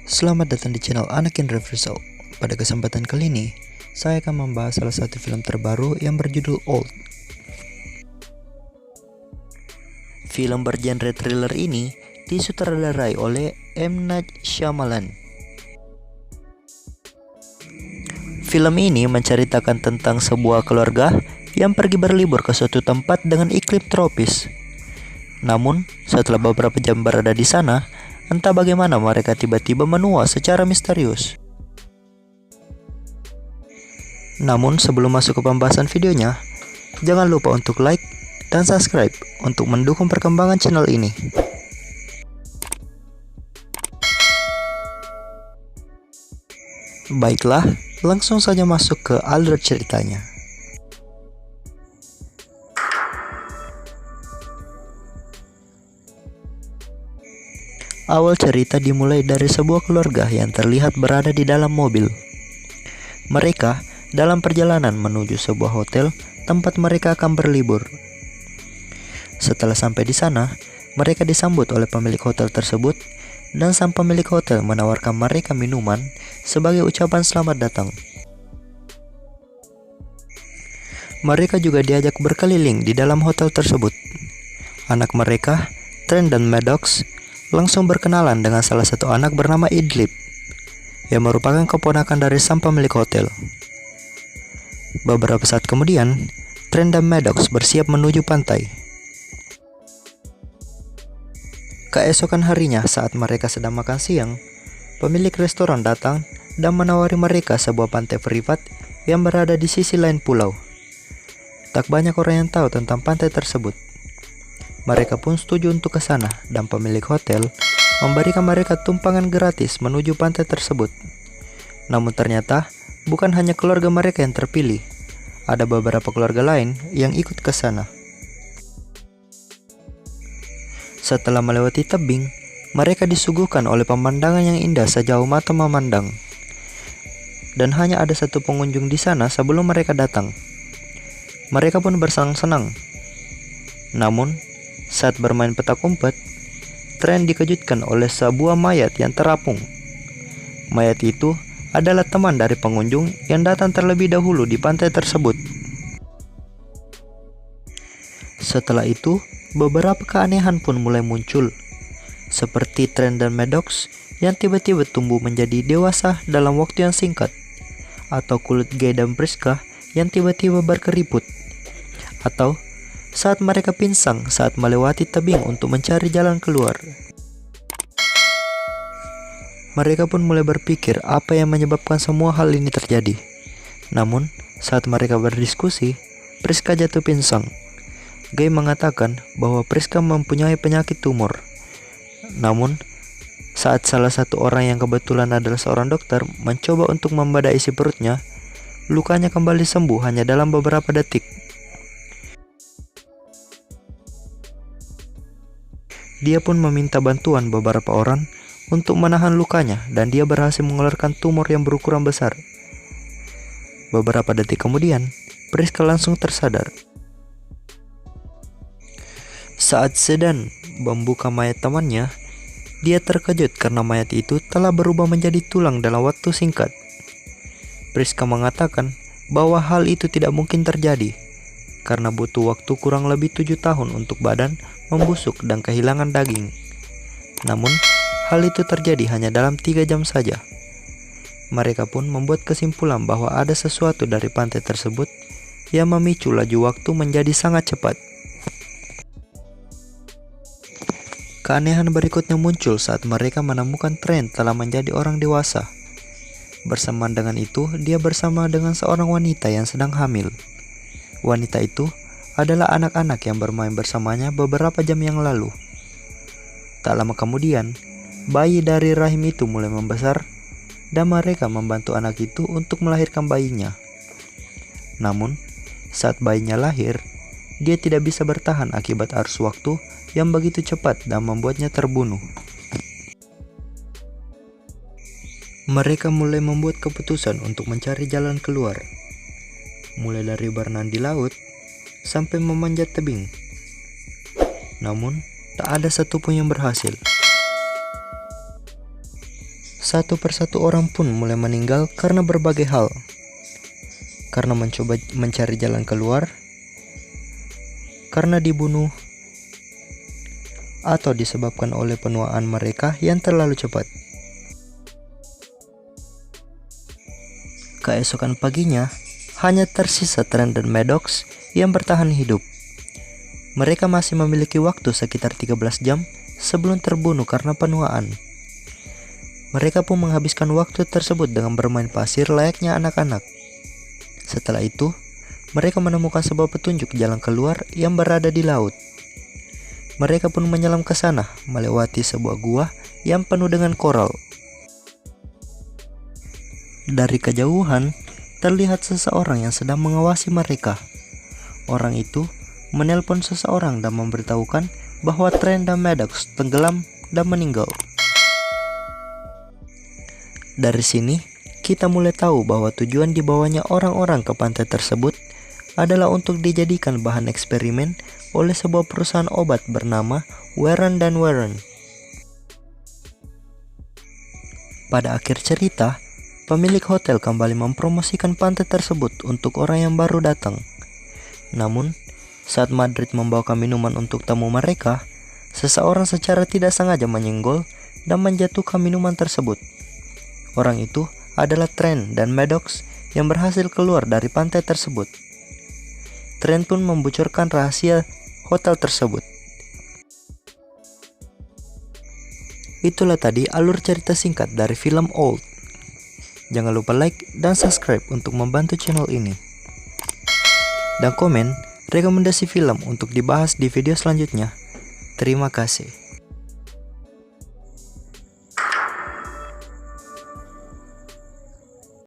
Selamat datang di channel Anakin Reversal. Pada kesempatan kali ini, saya akan membahas salah satu film terbaru yang berjudul Old. Film bergenre thriller ini disutradarai oleh M. Night Shyamalan. Film ini menceritakan tentang sebuah keluarga yang pergi berlibur ke suatu tempat dengan iklim tropis. Namun, setelah beberapa jam berada di sana, entah bagaimana mereka tiba-tiba menua secara misterius. Namun sebelum masuk ke pembahasan videonya, jangan lupa untuk like dan subscribe untuk mendukung perkembangan channel ini. Baiklah, langsung saja masuk ke alur ceritanya. Awal cerita dimulai dari sebuah keluarga yang terlihat berada di dalam mobil. Mereka dalam perjalanan menuju sebuah hotel tempat mereka akan berlibur. Setelah sampai di sana, mereka disambut oleh pemilik hotel tersebut dan sang pemilik hotel menawarkan mereka minuman sebagai ucapan selamat datang. Mereka juga diajak berkeliling di dalam hotel tersebut. Anak mereka, Trent dan Maddox, langsung berkenalan dengan salah satu anak bernama Idlib, yang merupakan keponakan dari sang pemilik hotel. Beberapa saat kemudian, Trent dan Maddox bersiap menuju pantai. Keesokan harinya saat mereka sedang makan siang, pemilik restoran datang dan menawari mereka sebuah pantai privat yang berada di sisi lain pulau. Tak banyak orang yang tahu tentang pantai tersebut. Mereka pun setuju untuk ke sana dan pemilik hotel memberikan mereka tumpangan gratis menuju pantai tersebut. Namun ternyata bukan hanya keluarga mereka yang terpilih. Ada beberapa keluarga lain yang ikut ke sana. Setelah melewati tebing, mereka disuguhkan oleh pemandangan yang indah sejauh mata memandang. Dan hanya ada satu pengunjung di sana sebelum mereka datang. Mereka pun bersenang-senang. Namun, saat bermain petak umpet, Trent dikejutkan oleh sebuah mayat yang terapung. Mayat itu adalah teman dari pengunjung yang datang terlebih dahulu di pantai tersebut. Setelah itu, beberapa keanehan pun mulai muncul, seperti Trent dan Maddox yang tiba-tiba tumbuh menjadi dewasa dalam waktu yang singkat, atau kulit Guy dan Priska yang tiba-tiba berkeriput, atau saat mereka pinsang saat melewati tebing untuk mencari jalan keluar. Mereka pun mulai berpikir apa yang menyebabkan semua hal ini terjadi. Namun, saat mereka berdiskusi, Priska jatuh pinsang. Guy mengatakan bahwa Priska mempunyai penyakit tumor. Namun, saat salah satu orang yang kebetulan adalah seorang dokter mencoba untuk membedah isi perutnya, lukanya kembali sembuh hanya dalam beberapa detik. Dia pun meminta bantuan beberapa orang untuk menahan lukanya dan dia berhasil mengeluarkan tumor yang berukuran besar. Beberapa detik kemudian, Priska langsung tersadar. Saat sedang membuka mayat temannya, dia terkejut karena mayat itu telah berubah menjadi tulang dalam waktu singkat. Priska mengatakan bahwa hal itu tidak mungkin terjadi karena butuh waktu kurang lebih 7 tahun untuk badan membusuk dan kehilangan daging. Namun, hal itu terjadi hanya dalam 3 jam saja. Mereka pun membuat kesimpulan bahwa ada sesuatu dari pantai tersebut yang memicu laju waktu menjadi sangat cepat. Keanehan berikutnya muncul saat mereka menemukan Trent telah menjadi orang dewasa. Bersamaan dengan itu, dia bersama dengan seorang wanita yang sedang hamil. Wanita itu adalah anak-anak yang bermain bersamanya beberapa jam yang lalu. Tak lama kemudian, bayi dari rahim itu mulai membesar dan mereka membantu anak itu untuk melahirkan bayinya. Namun, saat bayinya lahir, dia tidak bisa bertahan akibat arus waktu yang begitu cepat dan membuatnya terbunuh. Mereka mulai membuat keputusan untuk mencari jalan keluar. Mulai dari berenang di laut sampai memanjat tebing. Namun, tak ada satupun yang berhasil. satu persatu orang pun mulai meninggal karena berbagai hal. Karena mencoba mencari jalan keluar, karena dibunuh, atau disebabkan oleh penuaan mereka yang terlalu cepat. Keesokan paginya, hanya tersisa Trent dan Maddox yang bertahan hidup. Mereka masih memiliki waktu sekitar 13 jam sebelum terbunuh karena penuaan. Mereka pun menghabiskan waktu tersebut dengan bermain pasir layaknya anak-anak. Setelah itu, mereka menemukan sebuah petunjuk jalan keluar yang berada di laut. Mereka pun menyelam ke sana, melewati sebuah gua yang penuh dengan koral. Dari kejauhan, terlihat seseorang yang sedang mengawasi mereka. Orang itu menelpon seseorang dan memberitahukan bahwa Trent dan Maddox tenggelam dan meninggal. Dari sini, kita mulai tahu bahwa tujuan dibawanya orang-orang ke pantai tersebut adalah untuk dijadikan bahan eksperimen oleh sebuah perusahaan obat bernama Warren dan Warren. Pada akhir cerita, pemilik hotel kembali mempromosikan pantai tersebut untuk orang yang baru datang. Namun, saat Madrid membawakan minuman untuk tamu mereka, seseorang secara tidak sengaja menyenggol dan menjatuhkan minuman tersebut. Orang itu adalah Trent dan Maddox yang berhasil keluar dari pantai tersebut. Trent pun membocorkan rahasia hotel tersebut. Itulah tadi alur cerita singkat dari film Old. Jangan lupa like dan subscribe untuk membantu channel ini. Dan komen rekomendasi film untuk dibahas di video selanjutnya. Terima kasih.